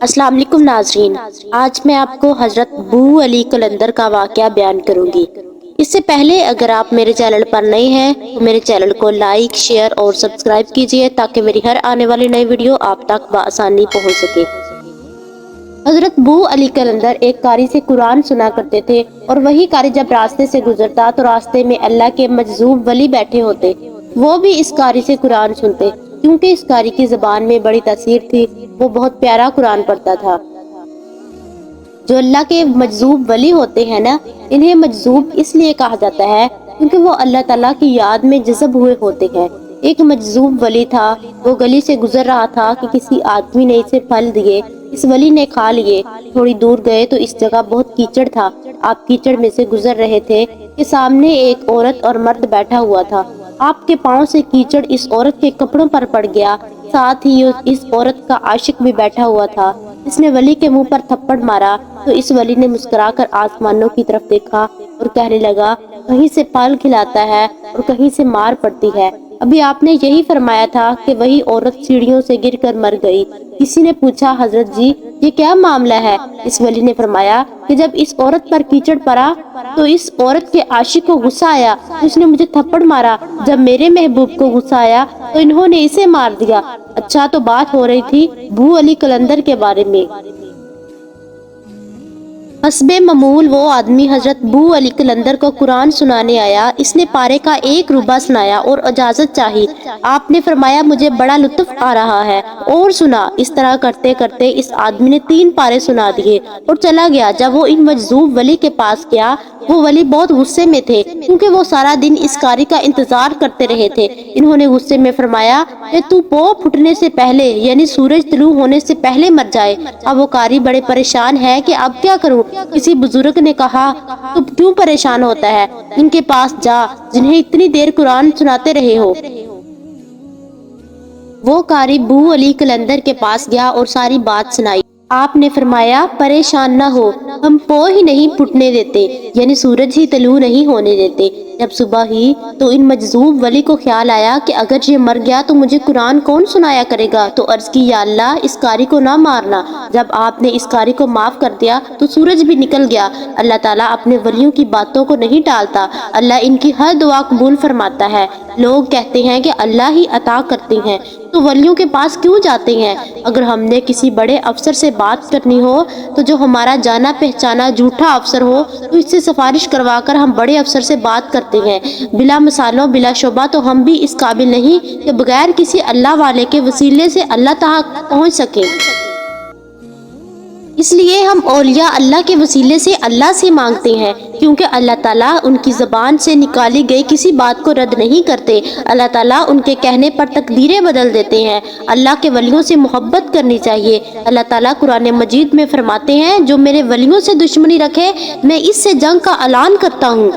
السلام علیکم ناظرین، آج میں آپ کو حضرت بو علی قلندر کا واقعہ بیان کروں گی۔ اس سے پہلے اگر آپ میرے چینل پر نئے ہیں تو میرے چینل کو لائک، شیئر اور سبسکرائب کیجئے تاکہ میری ہر آنے والی نئی ویڈیو آپ تک بآسانی پہنچ سکے۔ حضرت بو علی قلندر ایک قاری سے قرآن سنا کرتے تھے، اور وہی قاری جب راستے سے گزرتا تو راستے میں اللہ کے مجذوب ولی بیٹھے ہوتے، وہ بھی اس قاری سے قرآن سنتے۔ کیونکہ اس قاری کی زبان میں بڑی تاثیر تھی، وہ بہت پیارا قرآن پڑھتا تھا۔ جو اللہ کے مجذوب ولی ہوتے ہیں نا، انہیں مجذوب اس لیے کہا جاتا ہے کیونکہ وہ اللہ تعالیٰ کی یاد میں جذب ہوئے ہوتے ہیں۔ ایک مجذوب ولی تھا، وہ گلی سے گزر رہا تھا کہ کسی آدمی نے اسے پھل دیے، اس ولی نے کھا لیے۔ تھوڑی دور گئے تو اس جگہ بہت کیچڑ تھا۔ آپ کیچڑ میں سے گزر رہے تھے کہ سامنے ایک عورت اور مرد بیٹھا ہوا تھا۔ آپ کے پاؤں سے کیچڑ اس عورت کے کپڑوں پر پڑ گیا، ساتھ ہی اس عورت کا عاشق بھی بیٹھا ہوا تھا۔ اس نے ولی کے منہ پر تھپڑ مارا تو اس ولی نے مسکرا کر آسمانوں کی طرف دیکھا اور کہنے لگا، کہیں سے پھل کھلاتا ہے اور کہیں سے مار پڑتی ہے۔ ابھی آپ نے یہی فرمایا تھا کہ وہی عورت سیڑھیوں سے گر کر مر گئی۔ کسی نے پوچھا، حضرت جی یہ کیا معاملہ ہے؟ اس ولی نے فرمایا کہ جب اس عورت پر کیچڑ پڑا تو اس عورت کے عاشق کو غصہ آیا تو اس نے مجھے تھپڑ مارا۔ جب میرے محبوب کو غصہ آیا تو انہوں نے اسے مار دیا۔ اچھا، تو بات ہو رہی تھی بو علی قلندر کے بارے میں۔ حسب معمول وہ آدمی حضرت بو علی قلندر کو قرآن سنانے آیا۔ اس نے پارے کا ایک ربع سنایا اور اجازت چاہی۔ آپ نے فرمایا، مجھے بڑا لطف آ رہا ہے اور سنا۔ اس طرح کرتے کرتے اس آدمی نے 3 پارے سنا دیے اور چلا گیا۔ جب وہ ان مجذوب ولی کے پاس گیا، وہ ولی بہت غصے میں تھے کیونکہ وہ سارا دن اس قاری کا انتظار کرتے رہے تھے۔ انہوں نے غصے میں فرمایا کہ تو پو پھٹنے سے پہلے یعنی سورج طلوع ہونے سے پہلے مر جائے۔ اب وہ قاری بڑے پریشان ہے کہ اب کیا کروں؟ کسی بزرگ نے کہا، تو کیوں پریشان ہوتا ہے؟ ان کے پاس جا جنہیں اتنی دیر قرآن سناتے رہے ہو۔ وہ قاری بو علی قلندر کے پاس گیا اور ساری بات سنائی۔ آپ نے فرمایا، پریشان نہ ہو، ہم پو ہی نہیں پھٹنے دیتے، یعنی سورج ہی طلوع نہیں ہونے دیتے۔ جب صبح ہی تو ان مجذوب ولی کو خیال آیا کہ اگر یہ مر گیا تو مجھے قرآن کون سنایا کرے گا؟ تو عرض کی، یا اللہ اس قاری کو نہ مارنا۔ جب آپ نے اس قاری کو معاف کر دیا تو سورج بھی نکل گیا۔ اللہ تعالیٰ اپنے ولیوں کی باتوں کو نہیں ٹالتا، اللہ ان کی ہر دعا قبول فرماتا ہے۔ لوگ کہتے ہیں کہ اللہ ہی عطا کرتے ہیں، تو ولیوں کے پاس کیوں جاتے ہیں؟ اگر ہم نے کسی بڑے افسر سے بات کرنی ہو تو جو ہمارا جانا پہچانا جھوٹا افسر ہو تو اس سے سفارش کروا کر ہم بڑے افسر سے بات کرتے ہیں۔ بلا مثالوں بلا شبہ تو ہم بھی اس قابل نہیں کہ بغیر کسی اللہ والے کے وسیلے سے اللہ تک پہنچ سکیں۔ اس لیے ہم اولیاء اللہ کے وسیلے سے اللہ سے مانگتے ہیں، کیونکہ اللہ تعالیٰ ان کی زبان سے نکالی گئی کسی بات کو رد نہیں کرتے۔ اللہ تعالیٰ ان کے کہنے پر تقدیریں بدل دیتے ہیں۔ اللہ کے ولیوں سے محبت کرنی چاہیے۔ اللہ تعالیٰ قرآن مجید میں فرماتے ہیں، جو میرے ولیوں سے دشمنی رکھے میں اس سے جنگ کا اعلان کرتا ہوں۔